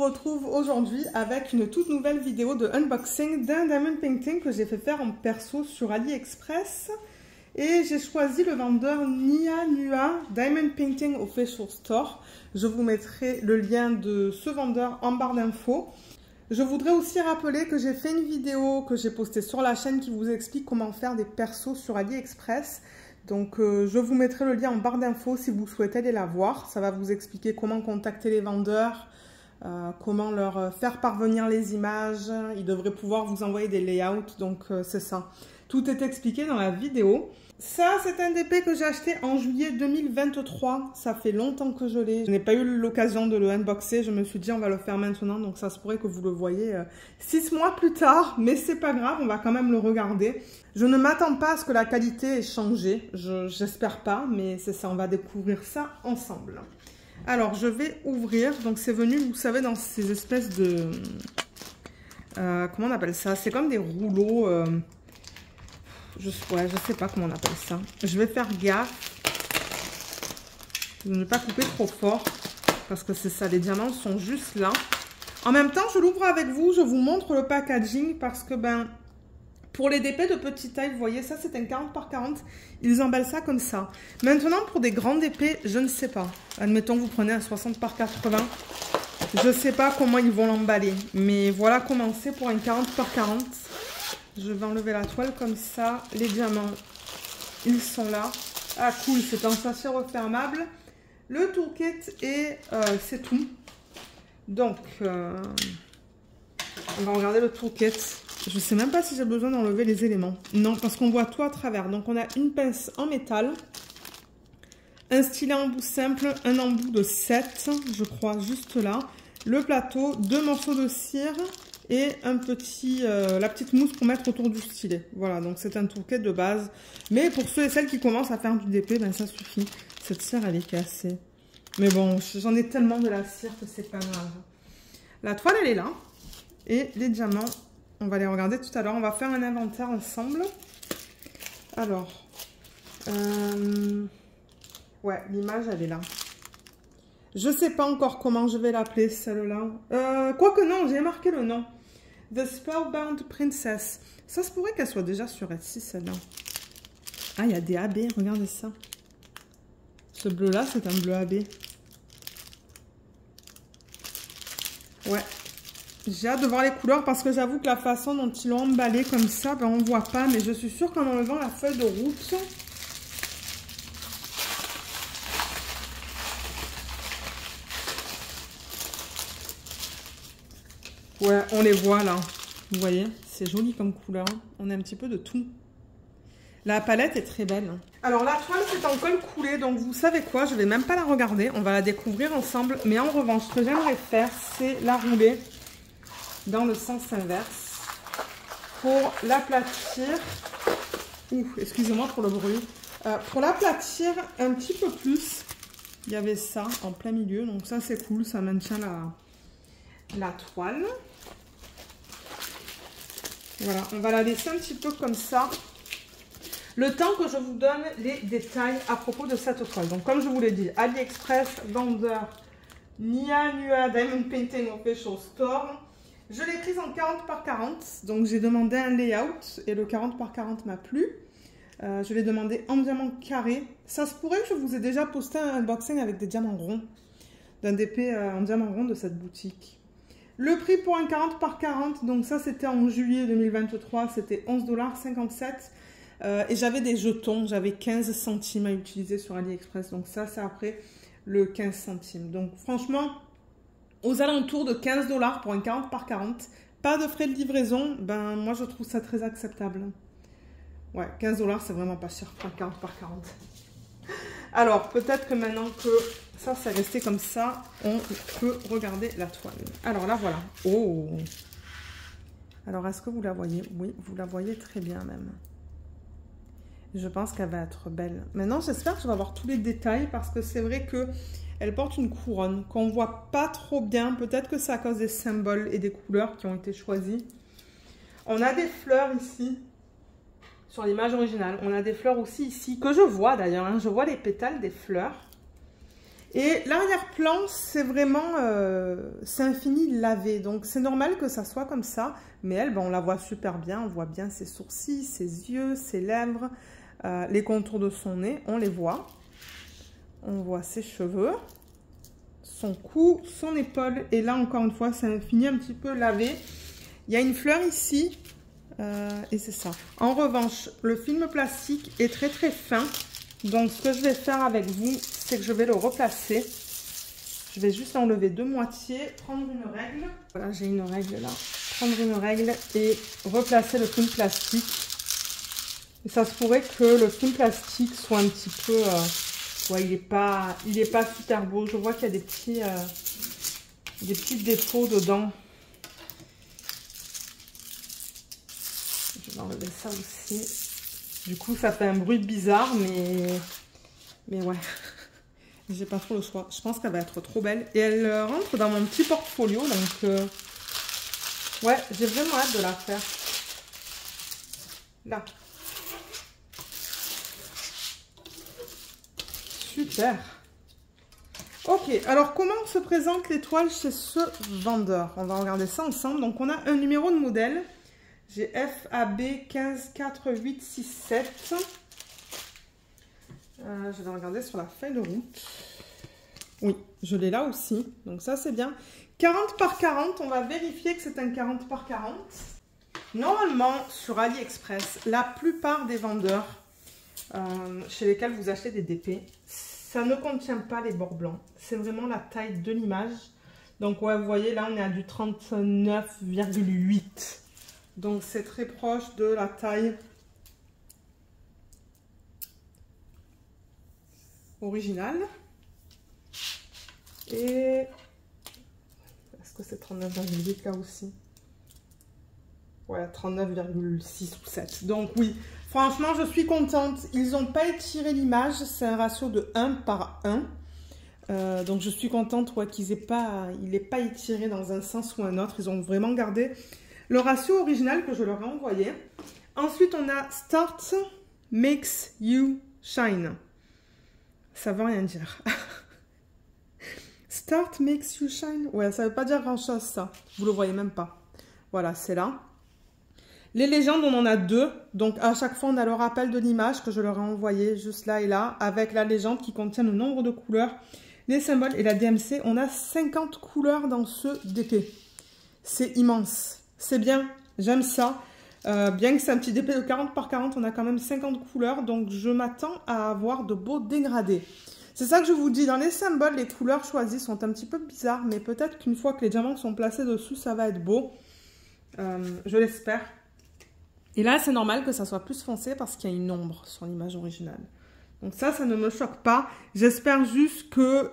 retrouve aujourd'hui avec une toute nouvelle vidéo de unboxing d'un diamond painting que j'ai fait faire en perso sur AliExpress. Et j'ai choisi le vendeur Nia Nua Diamond Painting Official Store. Je vous mettrai le lien de ce vendeur en barre d'infos. Je voudrais aussi rappeler que j'ai fait une vidéo que j'ai postée sur la chaîne qui vous explique comment faire des persos sur AliExpress. Donc je vous mettrai le lien en barre d'infos si vous souhaitez aller la voir. Ça va vous expliquer comment contacter les vendeurs, comment leur faire parvenir les images. Ils devraient pouvoir vous envoyer des layouts, donc c'est ça. Tout est expliqué dans la vidéo. Ça, c'est un DP que j'ai acheté en juillet 2023. Ça fait longtemps que je l'ai. Je n'ai pas eu l'occasion de le unboxer. Je me suis dit, on va le faire maintenant. Donc, ça se pourrait que vous le voyez 6 mois plus tard. Mais c'est pas grave, on va quand même le regarder. Je ne m'attends pas à ce que la qualité ait changé. J'espère pas, mais c'est ça. On va découvrir ça ensemble. Alors, je vais ouvrir. Donc, c'est venu, vous savez, dans ces espèces de... comment on appelle ça? C'est comme des rouleaux... je sais pas comment on appelle ça. Je vais faire gaffe de ne pas couper trop fort parce que c'est ça, les diamants sont juste là. En même temps, je l'ouvre avec vous, je vous montre le packaging parce que pour les DP de petite taille, vous voyez, ça c'est un 40 par 40, ils emballent ça comme ça. Maintenant, pour des grandes DP, je ne sais pas. Admettons, vous prenez un 60 par 80. Je ne sais pas comment ils vont l'emballer, mais voilà comment c'est pour un 40 par 40. Je vais enlever la toile comme ça. Les diamants, ils sont là. Ah cool, c'est un sachet refermable. Le toolkit et c'est tout. Donc, on va regarder le toolkit. Je ne sais même pas si j'ai besoin d'enlever les éléments. Non, parce qu'on voit tout à travers. Donc, on a une pince en métal. Un stylet en bout simple. Un embout de 7, je crois, juste là. Le plateau, 2 morceaux de cire. Et un petit, la petite mousse pour mettre autour du stylet. Voilà, donc c'est un toolkit de base. Mais pour ceux et celles qui commencent à faire du DP, ça suffit. Cette cire, elle est cassée. Mais bon, j'en ai tellement de la cire que c'est pas grave. La toile, elle est là. Et les diamants, on va les regarder tout à l'heure. On va faire un inventaire ensemble. Alors, ouais, l'image, elle est là. Je sais pas encore comment je vais l'appeler, celle-là. Quoique non, j'ai marqué le nom. The Spellbound Princess. Ça se pourrait qu'elle soit déjà sur Etsy, celle-là. Ah, il y a des AB, regardez ça. Ce bleu-là, c'est un bleu AB. Ouais. J'ai hâte de voir les couleurs parce que j'avoue que la façon dont ils l'ont emballé comme ça, on ne voit pas. Mais je suis sûre qu'en enlevant la feuille de route... Ouais, on les voit là. Vous voyez, c'est joli comme couleur. On a un petit peu de tout. La palette est très belle. Alors la toile, c'est en colle coulée. Donc vous savez quoi, je vais même pas la regarder. On va la découvrir ensemble. Mais en revanche, ce que j'aimerais faire, c'est la rouler dans le sens inverse. Pour l'aplatir. Ouh, excusez-moi pour le bruit. Pour l'aplatir un petit peu plus. Il y avait ça en plein milieu. Donc ça, c'est cool. Ça maintient la toile. Voilà, on va la laisser un petit peu comme ça. Le temps que je vous donne les détails à propos de cette toile. Donc, comme je vous l'ai dit, AliExpress, vendeur Nia Nua Diamond Painting Official Store. Je l'ai prise en 40 par 40. Donc, j'ai demandé un layout et le 40 par 40 m'a plu. Je l'ai demandé en diamant carré. Ça se pourrait que je vous ai déjà posté un unboxing avec des diamants ronds. D'un DP en diamant rond de cette boutique. Le prix pour un 40 par 40, donc ça c'était en juillet 2023, c'était 11,57 $. Et j'avais des jetons, j'avais 15 centimes à utiliser sur AliExpress. Donc ça c'est après le 15 centimes. Donc franchement, aux alentours de 15 $ pour un 40 par 40, pas de frais de livraison, moi je trouve ça très acceptable. Ouais, 15 $ c'est vraiment pas cher pour un 40 par 40. Alors, peut-être que maintenant que ça, c'est resté comme ça, on peut regarder la toile. Alors là, voilà. Oh! Alors, est-ce que vous la voyez? Oui, vous la voyez très bien même. Je pense qu'elle va être belle. Maintenant, j'espère que je vais avoir tous les détails parce que c'est vrai qu'elle porte une couronne qu'on ne voit pas trop bien. Peut-être que c'est à cause des symboles et des couleurs qui ont été choisis. On a des fleurs ici. Sur l'image originale, on a des fleurs aussi ici, que je vois d'ailleurs, hein. Je vois les pétales des fleurs. Et l'arrière-plan, c'est vraiment, c'est un fini lavé. Donc, c'est normal que ça soit comme ça. Mais elle, ben, on la voit super bien. On voit bien ses sourcils, ses yeux, ses lèvres, les contours de son nez. On les voit. On voit ses cheveux, son cou, son épaule. Et là, encore une fois, c'est un fini un petit peu lavé. Il y a une fleur ici. Et c'est ça. En revanche, le film plastique est très très fin. Donc, ce que je vais faire avec vous, c'est que je vais le replacer. Je vais juste enlever deux moitiés, prendre une règle. Voilà, j'ai une règle là. Prendre une règle et replacer le film plastique. Et ça se pourrait que le film plastique soit un petit peu... ouais, il est pas super beau. Je vois qu'il y a des petits défauts dedans. Je vais enlever ça aussi. Du coup, ça fait un bruit bizarre, mais ouais, j'ai pas trop le choix. Je pense qu'elle va être trop belle. Et elle rentre dans mon petit portfolio, donc ouais, j'ai vraiment hâte de la faire. Là. Super. Ok, alors comment se présente l'étoile chez ce vendeur? On va regarder ça ensemble. Donc, on a un numéro de modèle. J'ai FAB 154867. Je vais regarder sur la feuille de route. Oui, je l'ai là aussi. Donc ça, c'est bien. 40 par 40. On va vérifier que c'est un 40 par 40. Normalement, sur AliExpress, la plupart des vendeurs chez lesquels vous achetez des DP, ça ne contient pas les bords blancs. C'est vraiment la taille de l'image. Donc, ouais, vous voyez, là, on est à du 39,8. Donc, c'est très proche de la taille originale. Et est-ce que c'est 39,8 là aussi? Ouais, 39,6 ou 7. Donc, oui, franchement, je suis contente. Ils n'ont pas étiré l'image. C'est un ratio de 1 par 1. Donc, je suis contente ouais, qu'il n'ait pas étiré dans un sens ou un autre. Ils ont vraiment gardé le ratio original que je leur ai envoyé. Ensuite, on a Start Makes You Shine. Ça veut rien dire. Start Makes You Shine. Ouais, ça veut pas dire grand-chose, ça. Vous le voyez même pas. Voilà, c'est là. Les légendes, on en a deux. Donc, à chaque fois, on a le rappel de l'image que je leur ai envoyé juste là et là, avec la légende qui contient le nombre de couleurs, les symboles et la DMC. On a 50 couleurs dans ce DP. C'est immense. C'est bien, j'aime ça. Bien que c'est un petit DP de 40 par 40, on a quand même 50 couleurs. Donc, je m'attends à avoir de beaux dégradés. C'est ça que je vous dis. Dans les symboles, les couleurs choisies sont un petit peu bizarres. Mais peut-être qu'une fois que les diamants sont placés dessus, ça va être beau. Je l'espère. Et là, c'est normal que ça soit plus foncé parce qu'il y a une ombre sur l'image originale. Donc ça ne me choque pas. J'espère juste que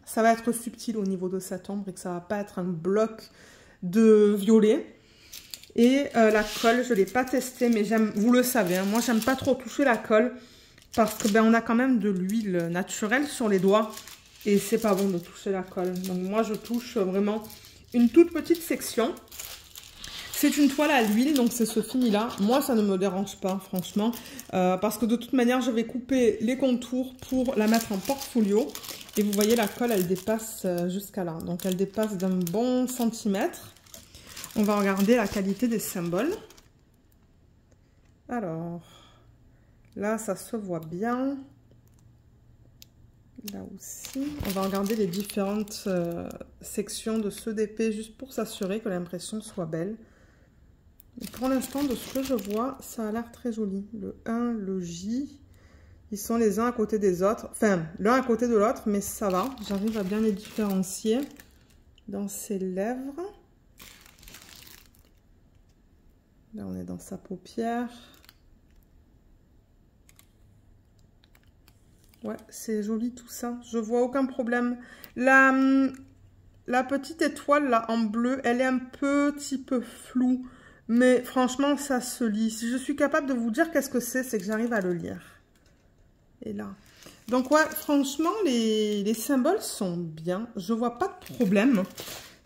ça va être subtil au niveau de cette ombre et que ça va pas être un bloc de violet. Et la colle, je ne l'ai pas testée, mais j'aime, vous le savez, hein, moi j'aime pas trop toucher la colle parce que ben on a quand même de l'huile naturelle sur les doigts et c'est pas bon de toucher la colle. Donc moi je touche vraiment une toute petite section. C'est une toile à l'huile, donc c'est ce fini-là. Moi, ça ne me dérange pas, franchement, parce que de toute manière, je vais couper les contours pour la mettre en portfolio. Et vous voyez, la colle, elle dépasse jusqu'à là. Donc, elle dépasse d'un bon centimètre. On va regarder la qualité des symboles. Alors, là, ça se voit bien. Là aussi. On va regarder les différentes sections de ce DP, juste pour s'assurer que l'impression soit belle. Pour l'instant, de ce que je vois, ça a l'air très joli. Le 1, le J, ils sont les uns à côté des autres. Enfin, l'un à côté de l'autre, mais ça va. J'arrive à bien les différencier dans ses lèvres. Là, on est dans sa paupière. Ouais, c'est joli tout ça. Je vois aucun problème. La petite étoile, là, en bleu, elle est un petit peu floue. Mais franchement, ça se lit. Si je suis capable de vous dire qu'est-ce que c'est que j'arrive à le lire. Et là. Donc, ouais, franchement, les symboles sont bien. Je vois pas de problème. Les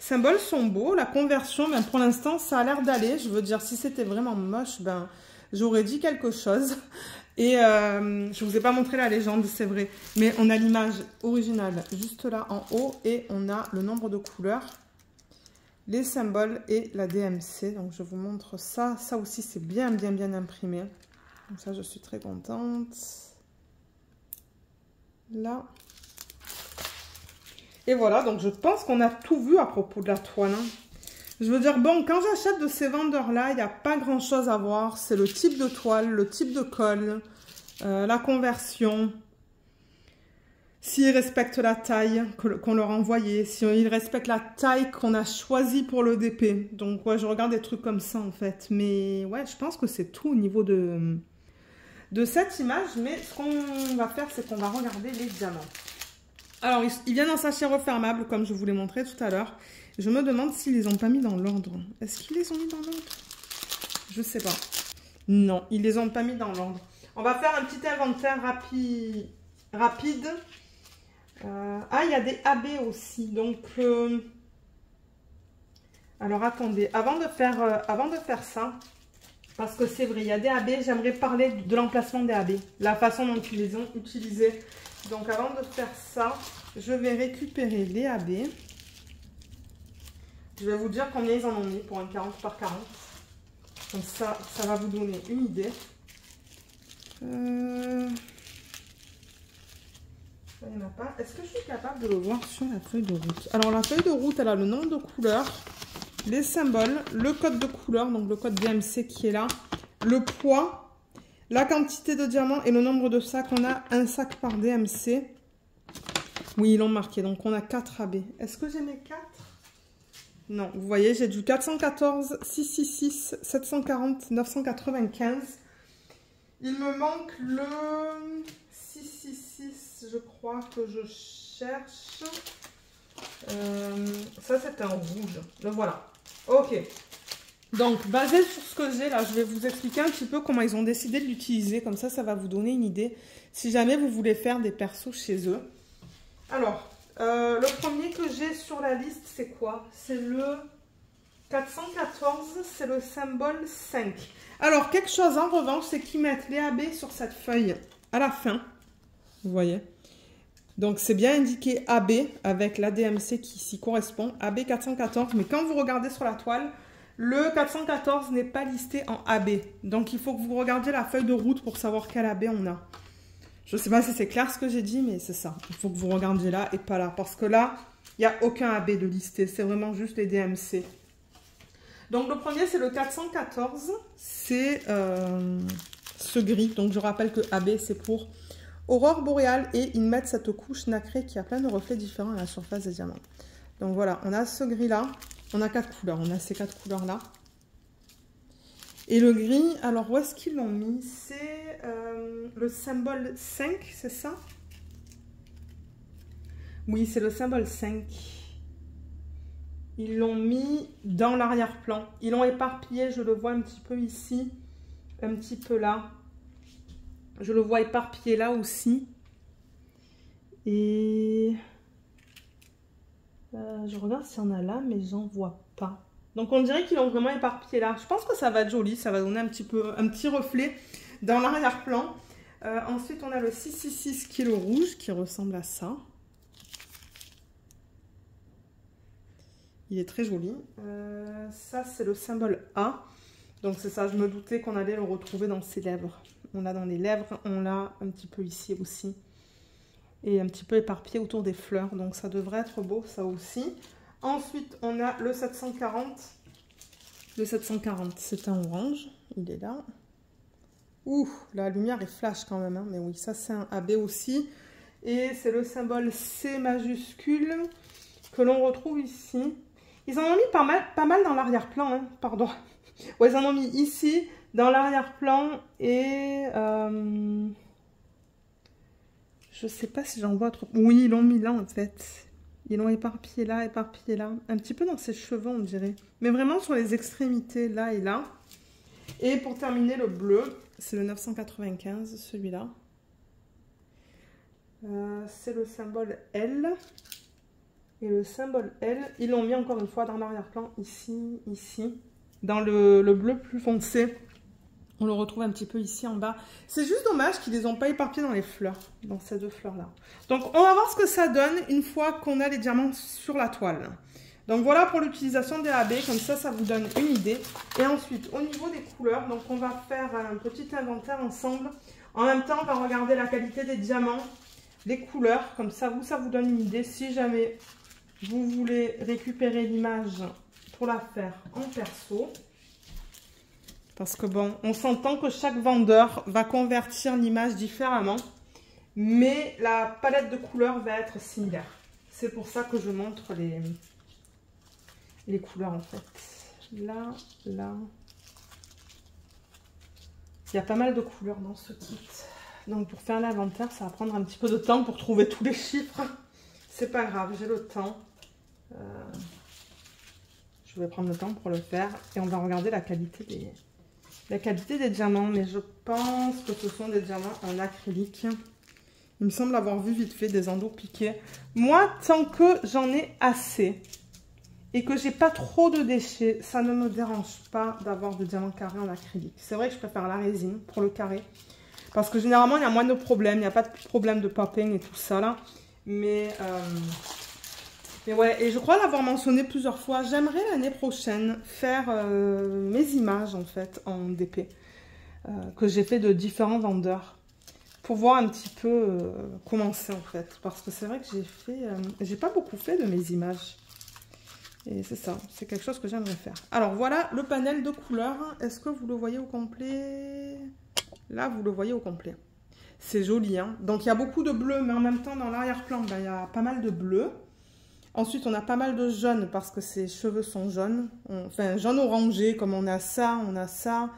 symboles sont beaux. La conversion, ben, pour l'instant, ça a l'air d'aller. Je veux dire, si c'était vraiment moche, ben, j'aurais dit quelque chose. Et je vous ai pas montré la légende, c'est vrai. Mais on a l'image originale juste là en haut. Et on a le nombre de couleurs, les symboles et la DMC. Donc je vous montre ça. Ça aussi c'est bien imprimé. Donc ça je suis très contente. Là. Et voilà, donc je pense qu'on a tout vu à propos de la toile. Hein. Je veux dire, bon, quand j'achète de ces vendeurs-là, il n'y a pas grand-chose à voir. C'est le type de toile, le type de colle, la conversion. S'ils respectent la taille qu'on leur a envoyée, s'ils respectent la taille qu'on a choisie pour le DP. Donc, ouais, je regarde des trucs comme ça, en fait. Mais, ouais, je pense que c'est tout au niveau de cette image. Mais ce qu'on va faire, c'est qu'on va regarder les diamants. Alors, ils viennent en sachet refermable, comme je vous l'ai montré tout à l'heure. Je me demande s'ils les ont pas mis dans l'ordre. Est-ce qu'ils les ont mis dans l'ordre? Je sais pas. Non, ils les ont pas mis dans l'ordre. On va faire un petit inventaire rapide. Ah, il y a des AB aussi. Donc, alors attendez, avant de faire ça, parce que c'est vrai, il y a des AB, j'aimerais parler de l'emplacement des AB, la façon dont ils les ont utilisés. Donc, avant de faire ça, je vais récupérer les AB. Je vais vous dire combien ils en ont mis pour un 40 par 40. Comme ça, ça va vous donner une idée. Il n'y en a pas. Est-ce que je suis capable de le voir sur la feuille de route? Alors, la feuille de route, elle a le nombre de couleurs, les symboles, le code de couleur, donc le code DMC qui est là, le poids, la quantité de diamants et le nombre de sacs. On a un sac par DMC. Oui, ils l'ont marqué. Donc, on a 4 AB. Est-ce que j'ai mes 4? Non, vous voyez, j'ai du 414, 666, 740, 995. Il me manque le 666, je crois que je cherche. Ça, c'est un rouge. Le voilà. Ok. Donc, basé sur ce que j'ai là, je vais vous expliquer un petit peu comment ils ont décidé de l'utiliser. Comme ça va vous donner une idée si jamais vous voulez faire des persos chez eux. Alors, le premier que j'ai sur la liste, c'est quoi? C'est le 414, c'est le symbole 5. Alors, quelque chose en revanche, c'est qu'ils mettent les AB sur cette feuille à la fin. Vous voyez? Donc, c'est bien indiqué AB avec la DMC qui s'y correspond. AB 414, mais quand vous regardez sur la toile, le 414 n'est pas listé en AB. Donc, il faut que vous regardiez la feuille de route pour savoir quel AB on a. Je ne sais pas si c'est clair ce que j'ai dit, mais c'est ça. Il faut que vous regardiez là et pas là. Parce que là, il n'y a aucun AB de listé. C'est vraiment juste les DMC. Donc, le premier, c'est le 414. C'est ce gris. Donc, je rappelle que AB, c'est pour aurore boréale. Et ils mettent cette couche nacrée qui a plein de reflets différents à la surface des diamants. Donc, voilà. On a ce gris-là. On a 4 couleurs. On a ces 4 couleurs-là. Et le gris, alors où est-ce qu'ils l'ont mis? C'est le symbole 5, c'est ça? Oui, c'est le symbole 5. Ils l'ont mis dans l'arrière-plan. Ils l'ont éparpillé, je le vois un petit peu ici, un petit peu là. Je le vois éparpillé là aussi. Et je regarde s'il y en a là, mais j'en vois pas. Donc, on dirait qu'ils l'ont vraiment éparpillé là. Je pense que ça va être joli. Ça va donner un petit reflet dans l'arrière-plan. Ensuite, on a le 666 qui est le rouge, qui ressemble à ça. Il est très joli. Ça, c'est le symbole A. Donc, c'est ça. Je me doutais qu'on allait le retrouver dans ses lèvres. On l'a dans les lèvres. On l'a un petit peu ici aussi. Et un petit peu éparpillé autour des fleurs. Donc, ça devrait être beau, ça aussi. Ensuite, on a le 740. Le 740, c'est un orange. Il est là. Ouh, la lumière est flash quand même. Hein. Mais oui, ça, c'est un AB aussi. Et c'est le symbole C majuscule que l'on retrouve ici. Ils en ont mis pas mal dans l'arrière-plan. Hein. Pardon. Ouais, ils en ont mis ici, dans l'arrière-plan. Et je sais pas si j'en vois trop. Oui, ils l'ont mis là, en fait. Ils l'ont éparpillé là. Un petit peu dans ses cheveux, on dirait. Mais vraiment sur les extrémités, là et là. Et pour terminer, le bleu, c'est le 995, celui-là. C'est le symbole L. Et le symbole L, ils l'ont mis encore une fois dans l'arrière-plan, ici, ici. Dans le bleu plus foncé. On le retrouve un petit peu ici en bas. C'est juste dommage qu'ils les ont pas éparpillés dans les fleurs, dans ces deux fleurs-là. Donc, on va voir ce que ça donne une fois qu'on a les diamants sur la toile. Donc, voilà pour l'utilisation des AB. Comme ça vous donne une idée. Et ensuite, au niveau des couleurs, donc on va faire un petit inventaire ensemble. En même temps, on va regarder la qualité des diamants, les couleurs. Comme ça vous donne une idée. Si jamais vous voulez récupérer l'image pour la faire en perso. Parce que bon, on s'entend que chaque vendeur va convertir l'image différemment, mais la palette de couleurs va être similaire. C'est pour ça que je montre les couleurs en fait. Là. Il y a pas mal de couleurs dans ce kit. Donc pour faire l'inventaire, ça va prendre un petit peu de temps pour trouver tous les chiffres. C'est pas grave, j'ai le temps. Je vais prendre le temps pour le faire et on va regarder la qualité des diamants, mais je pense que ce sont des diamants en acrylique. Il me semble avoir vu vite fait des endos piqués. Moi, tant que j'en ai assez et que j'ai pas trop de déchets, ça ne me dérange pas d'avoir des diamants carrés en acrylique. C'est vrai que je préfère la résine pour le carré. Parce que généralement, il y a moins de problèmes. Il n'y a pas de problème de popping et tout ça là. Mais ouais, et je crois l'avoir mentionné plusieurs fois, j'aimerais l'année prochaine faire mes images en fait en DP que j'ai fait de différents vendeurs pour voir un petit peu comment c'est en fait. Parce que c'est vrai que j'ai pas beaucoup fait de mes images. Et c'est ça, c'est quelque chose que j'aimerais faire. Alors voilà le panel de couleurs. Est-ce que vous le voyez au complet? Là, vous le voyez au complet. C'est joli, hein. Donc il y a beaucoup de bleu, mais en même temps dans l'arrière-plan, ben, il y a pas mal de bleu. Ensuite, on a pas mal de jaune parce que ses cheveux sont jaunes. Enfin, jaune orangé, comme on a ça, on a ça,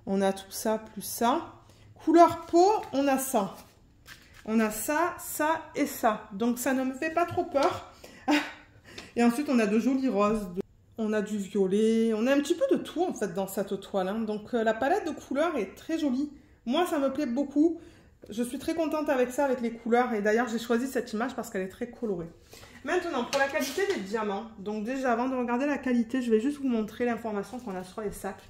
on a tout ça, plus ça. Couleur peau, on a ça. On a ça, ça et ça. Donc, ça ne me fait pas trop peur. Et ensuite, on a de jolis roses. On a du violet. On a un petit peu de tout, en fait, dans cette toile. Hein. Donc, la palette de couleurs est très jolie. Moi, ça me plaît beaucoup. Je suis très contente avec ça, avec les couleurs. Et d'ailleurs, j'ai choisi cette image parce qu'elle est très colorée. Maintenant, pour la qualité des diamants, donc déjà avant de regarder la qualité, je vais juste vous montrer l'information qu'on a sur les sacs.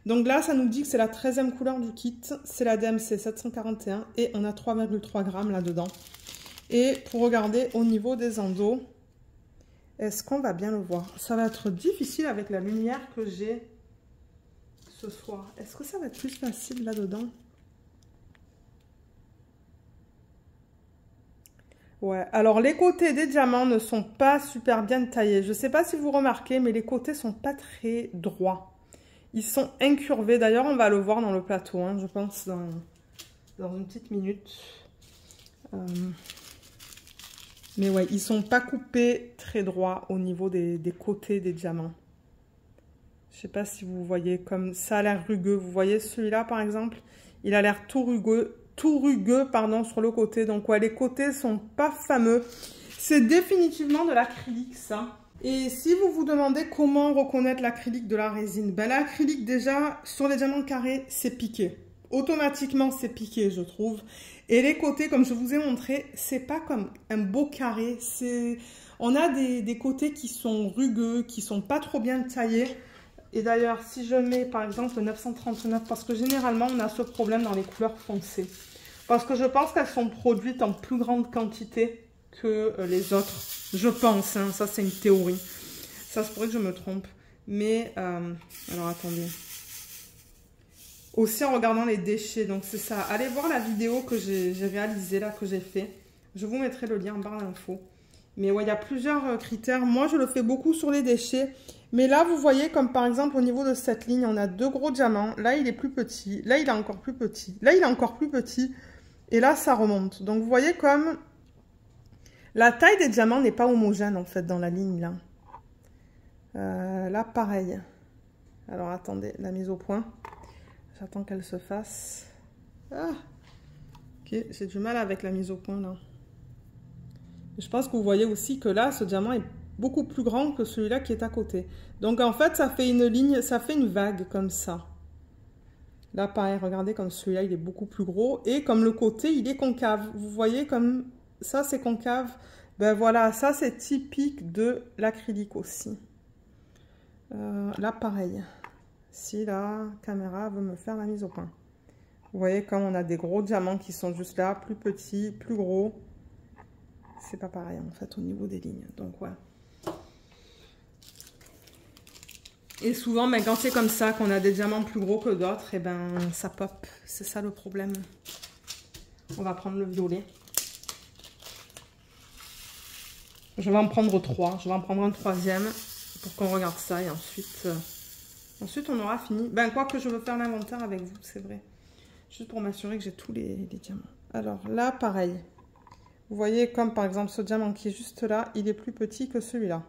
Donc là, ça nous dit que c'est la 13e couleur du kit, c'est la DMC 741 et on a 3,3 grammes là-dedans. Et pour regarder au niveau des endos, est-ce qu'on va bien le voir? Ça va être difficile avec la lumière que j'ai ce soir. Est-ce que ça va être plus facile là-dedans? Ouais, alors les côtés des diamants ne sont pas super bien taillés. Je ne sais pas si vous remarquez, mais les côtés sont pas très droits. Ils sont incurvés. D'ailleurs, on va le voir dans le plateau, hein, je pense, dans une petite minute. Mais ouais, ils sont pas coupés très droits au niveau des côtés des diamants. Je ne sais pas si vous voyez, comme ça a l'air rugueux. Vous voyez celui-là, par exemple, il a l'air tout rugueux sur le côté. Donc ouais, les côtés sont pas fameux. C'est définitivement de l'acrylique ça. Et si vous vous demandez comment reconnaître l'acrylique de la résine, ben l'acrylique déjà sur les diamants carrés c'est piqué. Automatiquement c'est piqué je trouve. Et les côtés comme je vous ai montré, c'est pas comme un beau carré. On a des côtés qui sont rugueux, qui sont pas trop bien taillés. Et d'ailleurs, si je mets par exemple le 939, parce que généralement on a ce problème dans les couleurs foncées. Parce que je pense qu'elles sont produites en plus grande quantité que les autres. Je pense, hein, ça c'est une théorie. Ça se pourrait que je me trompe. Mais, alors attendez. Aussi en regardant les déchets, donc c'est ça. Allez voir la vidéo que j'ai réalisée là, que j'ai fait. Je vous mettrai le lien en barre d'infos. Mais ouais, il y a plusieurs critères. Moi, je le fais beaucoup sur les déchets. Mais là, vous voyez, comme par exemple, au niveau de cette ligne, on a deux gros diamants. Là, il est plus petit. Là, il est encore plus petit. Là, il est encore plus petit. Et là, ça remonte. Donc, vous voyez comme la taille des diamants n'est pas homogène, en fait, dans la ligne, là. Là, pareil. Alors, attendez, la mise au point. J'attends qu'elle se fasse. Ah, ok, j'ai du mal avec la mise au point, là. Je pense que vous voyez aussi que là, ce diamant est beaucoup plus grand que celui-là qui est à côté. Donc, en fait, ça fait une ligne, ça fait une vague comme ça. Là, pareil, regardez comme celui-là, il est beaucoup plus gros. Et comme le côté, il est concave. Vous voyez comme ça, c'est concave. Ben voilà, ça, c'est typique de l'acrylique aussi. Là, pareil. si la caméra veut me faire la mise au point. Vous voyez comme on a des gros diamants qui sont juste là, plus petits, plus gros. C'est pas pareil en fait au niveau des lignes. Donc ouais. Et souvent, ben, quand c'est comme ça, qu'on a des diamants plus gros que d'autres, et ben ça pop. C'est ça le problème. On va prendre le violet. Je vais en prendre 3. Je vais en prendre un troisième pour qu'on regarde ça. Et ensuite, ensuite on aura fini. Ben quoi que je veux faire l'inventaire avec vous, c'est vrai. Juste pour m'assurer que j'ai tous les diamants. Alors là, pareil. Vous voyez comme par exemple ce diamant qui est juste là, il est plus petit que celui-là.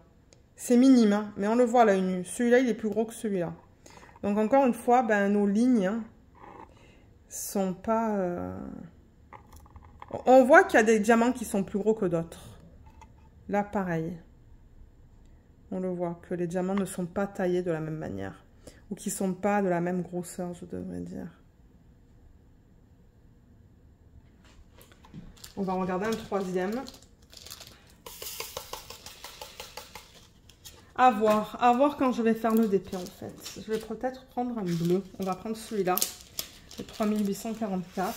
C'est minime, hein, mais on le voit à l'œil nu. Celui-là, il est plus gros que celui-là. Donc encore une fois, ben, nos lignes sont pas... On voit qu'il y a des diamants qui sont plus gros que d'autres. Là, pareil. On le voit, que les diamants ne sont pas taillés de la même manière. Ou qui ne sont pas de la même grosseur, je devrais dire. On va regarder un troisième. À voir quand je vais faire le DP en fait. Je vais peut-être prendre un bleu. On va prendre celui-là, le 3844.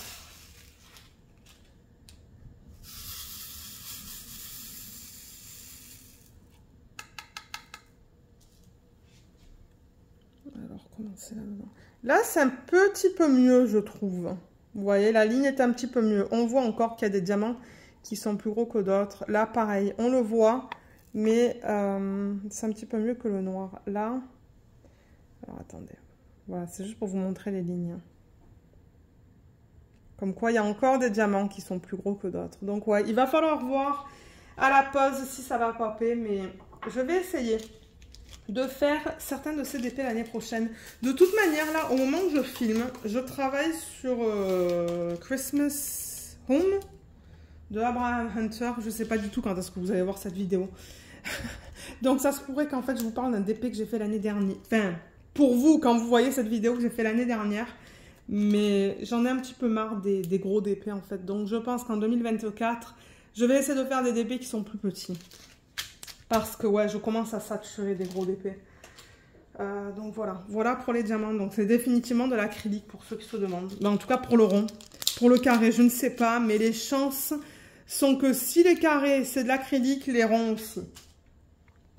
Alors, comment c'est là-dedans? Là, c'est un petit peu mieux, je trouve. Vous voyez, la ligne est un petit peu mieux. On voit encore qu'il y a des diamants qui sont plus gros que d'autres. Là, pareil, on le voit. Mais c'est un petit peu mieux que le noir. Là, alors attendez. Voilà, c'est juste pour vous montrer les lignes. Comme quoi, il y a encore des diamants qui sont plus gros que d'autres. Donc ouais, il va falloir voir à la pause si ça va popper. Mais je vais essayer de faire certains de ces DP l'année prochaine. De toute manière, là, au moment où je filme, je travaille sur Christmas Home de Abraham Hunter. Je ne sais pas du tout quand est-ce que vous allez voir cette vidéo. Donc ça se pourrait qu'en fait je vous parle d'un DP que j'ai fait l'année dernière. Enfin, pour vous, quand vous voyez cette vidéo que j'ai fait l'année dernière. Mais j'en ai un petit peu marre des gros DP en fait. Donc je pense qu'en 2024, je vais essayer de faire des DP qui sont plus petits. Parce que ouais, je commence à saturer des gros DP. Donc voilà. Voilà pour les diamants. Donc c'est définitivement de l'acrylique pour ceux qui se demandent. Ben, en tout cas pour le rond. Pour le carré, je ne sais pas. Mais les chances sont que si les carrés c'est de l'acrylique, les ronds aussi.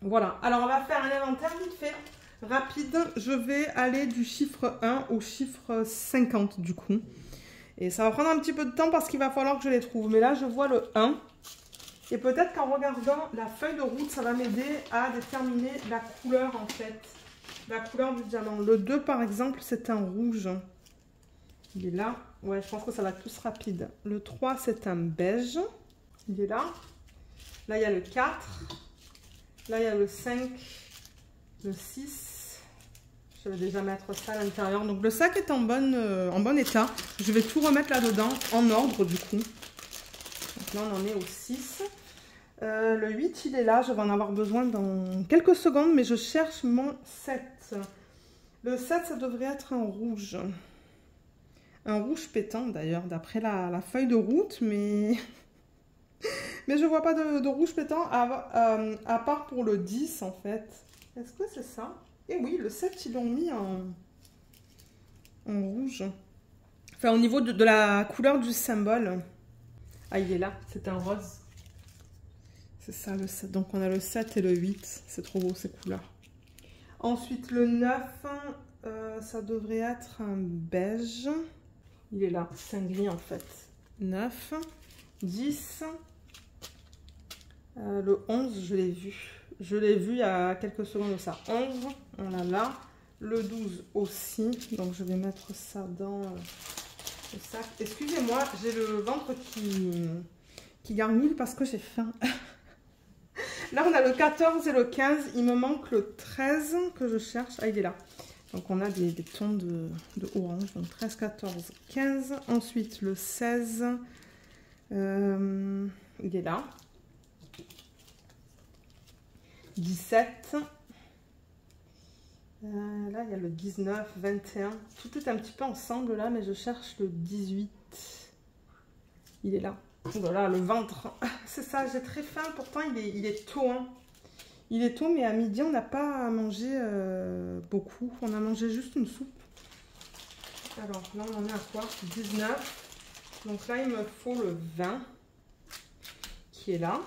Voilà, alors on va faire un inventaire vite fait, rapide. Je vais aller du chiffre 1 au chiffre 50 du coup. Et ça va prendre un petit peu de temps parce qu'il va falloir que je les trouve. Mais là, je vois le 1. Et peut-être qu'en regardant la feuille de route, ça va m'aider à déterminer la couleur en fait. La couleur du diamant. Le 2 par exemple, c'est un rouge. Il est là. Ouais, je pense que ça va être plus rapide. Le 3, c'est un beige. Il est là. Là, il y a le 4. Là, il y a le 5, le 6. Je vais déjà mettre ça à l'intérieur. Donc, le sac est en bon état. Je vais tout remettre là-dedans, en ordre, du coup. Donc là, on en est au 6. Le 8, il est là. Je vais en avoir besoin dans quelques secondes, mais je cherche mon 7. Le 7, ça devrait être un rouge. Un rouge pétant, d'ailleurs, d'après la feuille de route, mais... Mais je vois pas de rouge pétant à part pour le 10 en fait. Est-ce que c'est ça? Et oui, le 7 ils l'ont mis en rouge. Enfin au niveau de la couleur du symbole. Ah il est là, c'est un rose. C'est ça le 7. Donc on a le 7 et le 8. C'est trop beau ces couleurs. Ensuite le 9, ça devrait être un beige. Il est là, c'est un gris en fait. 9, 10... le 11, je l'ai vu. Je l'ai vu il y a quelques secondes de ça. 11, on l'a là. Le 12 aussi. Donc, je vais mettre ça dans le sac. Excusez-moi, j'ai le ventre qui gargouille parce que j'ai faim. Là, on a le 14 et le 15. Il me manque le 13 que je cherche. Ah, il est là. Donc, on a des tons de orange. Donc, 13, 14, 15. Ensuite, le 16. Il est là. 17. Là, il y a le 19, 21. Tout est un petit peu ensemble là, mais je cherche le 18. Il est là. Oh là là, le ventre. C'est ça, j'ai très faim. Pourtant, il est tôt. Hein. Il est tôt, mais à midi, on n'a pas à manger beaucoup. On a mangé juste une soupe. Alors, là, on en est à quoi? 19. Donc là, il me faut le 20 qui est là.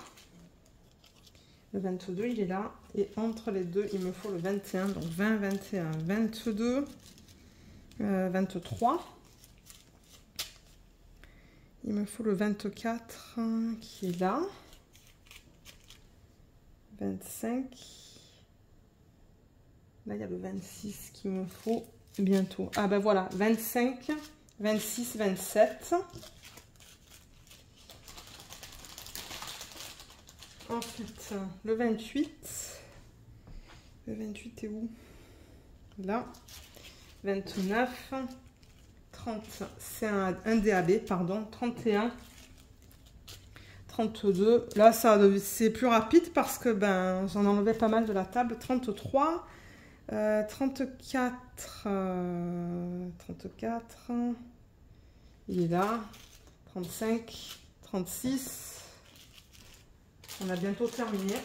Le 22, il est là. Et entre les deux, il me faut le 21. Donc 20, 21, 22, 23. Il me faut le 24 qui est là. 25. Là, il y a le 26 qu'il me faut bientôt. Ah ben voilà, 25, 26, 27. Ensuite, le 28. Le 28 est où? Là. 29. 30, c'est un DAB, pardon. 31. 32. Là, c'est plus rapide parce que ben, j'en enlevais pas mal de la table. 33. 34. 34. Il est là. 35. 36. On a bientôt terminé.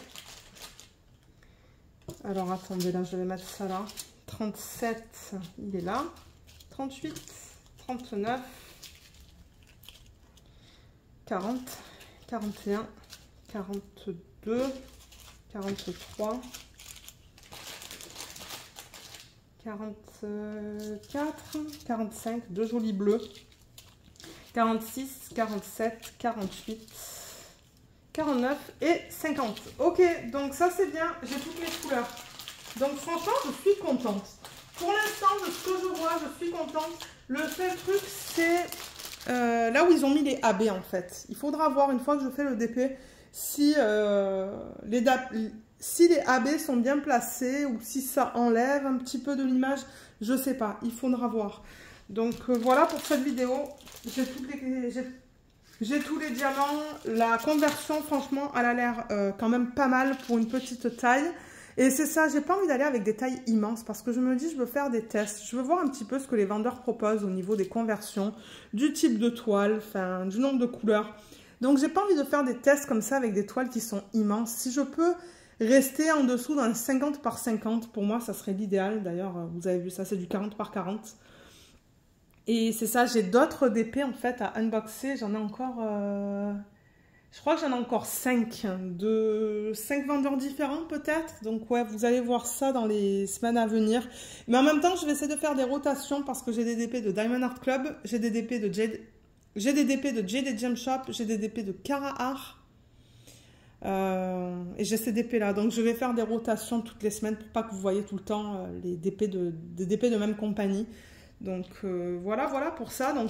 Alors, attendez, là, je vais mettre ça là. 37, il est là. 38, 39, 40, 41, 42, 43, 44, 45, deux jolis bleus. 46, 47, 48, 49 et 50. Ok, donc ça c'est bien, j'ai toutes mes couleurs. Donc franchement, je suis contente. Pour l'instant, de ce que je vois, je suis contente. Le seul truc, c'est là où ils ont mis les AB en fait. Il faudra voir une fois que je fais le DP si, si les AB sont bien placés ou si ça enlève un petit peu de l'image. Je sais pas, il faudra voir. Donc voilà pour cette vidéo. J'ai tous les diamants. La conversion, franchement, elle a l'air quand même pas mal pour une petite taille. Et c'est ça, j'ai pas envie d'aller avec des tailles immenses parce que je me dis, je veux faire des tests. Je veux voir un petit peu ce que les vendeurs proposent au niveau des conversions, du type de toile, enfin, du nombre de couleurs. Donc, j'ai pas envie de faire des tests comme ça avec des toiles qui sont immenses. Si je peux rester en dessous d'un 50 par 50, pour moi, ça serait l'idéal. D'ailleurs, vous avez vu ça, c'est du 40 par 40. Et c'est ça, j'ai d'autres DP en fait à unboxer. J'en ai encore, je crois que j'en ai encore 5, de 5 vendeurs différents peut-être. Donc ouais, vous allez voir ça dans les semaines à venir. Mais en même temps, je vais essayer de faire des rotations parce que j'ai des DP de Diamond Art Club, j'ai des DP de Jade, j'ai des DP de Jade Gem Shop, j'ai des DP de Cara Art. Et j'ai ces DP là, donc je vais faire des rotations toutes les semaines pour pas que vous voyez tout le temps les DP des DP de même compagnie. Donc voilà pour ça. Donc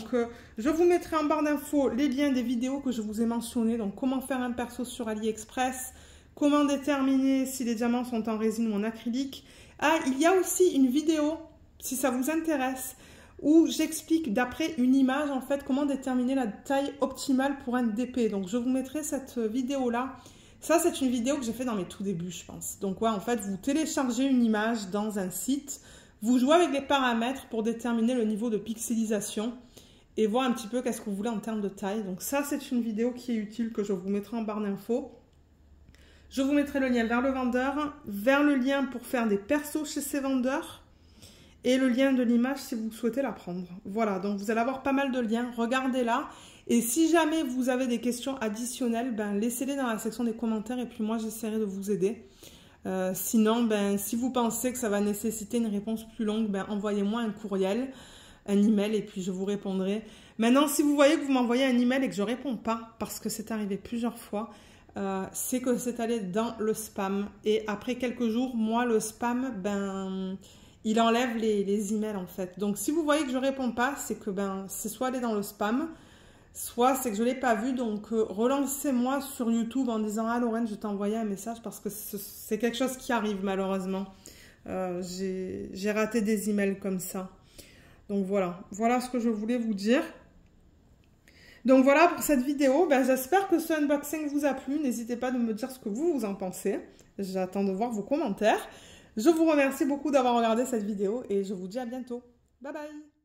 je vous mettrai en barre d'infos les liens des vidéos que je vous ai mentionnées. Donc comment faire un perso sur AliExpress, comment déterminer si les diamants sont en résine ou en acrylique. Ah, il y a aussi une vidéo, si ça vous intéresse, où j'explique d'après une image en fait comment déterminer la taille optimale pour un DP. Donc je vous mettrai cette vidéo là. Ça c'est une vidéo que j'ai fait dans mes tout débuts je pense. Donc ouais, en fait vous téléchargez une image dans un site. Vous jouez avec les paramètres pour déterminer le niveau de pixelisation et voir un petit peu qu'est-ce que vous voulez en termes de taille. Donc ça, c'est une vidéo qui est utile que je vous mettrai en barre d'infos. Je vous mettrai le lien vers le vendeur, vers le lien pour faire des persos chez ces vendeurs et le lien de l'image si vous souhaitez la prendre. Voilà, donc vous allez avoir pas mal de liens. Regardez-la. Et si jamais vous avez des questions additionnelles, ben, laissez-les dans la section des commentaires et puis moi, j'essaierai de vous aider. Sinon, ben, si vous pensez que ça va nécessiter une réponse plus longue, ben, envoyez-moi un courriel, un email et puis je vous répondrai. Maintenant, si vous voyez que vous m'envoyez un email et que je ne réponds pas, parce que c'est arrivé plusieurs fois, c'est que c'est allé dans le spam. Et après quelques jours, moi, le spam, ben, il enlève les emails en fait. Donc, si vous voyez que je ne réponds pas, c'est que ben, c'est soit allé dans le spam, soit c'est que je ne l'ai pas vu, donc relancez-moi sur YouTube en disant « Ah Lorraine, je t'ai envoyé un message parce que c'est quelque chose qui arrive malheureusement. J'ai raté des emails comme ça. » Donc voilà ce que je voulais vous dire. Donc voilà pour cette vidéo. Ben, j'espère que ce unboxing vous a plu. N'hésitez pas de me dire ce que vous en pensez. J'attends de voir vos commentaires. Je vous remercie beaucoup d'avoir regardé cette vidéo et je vous dis à bientôt. Bye bye.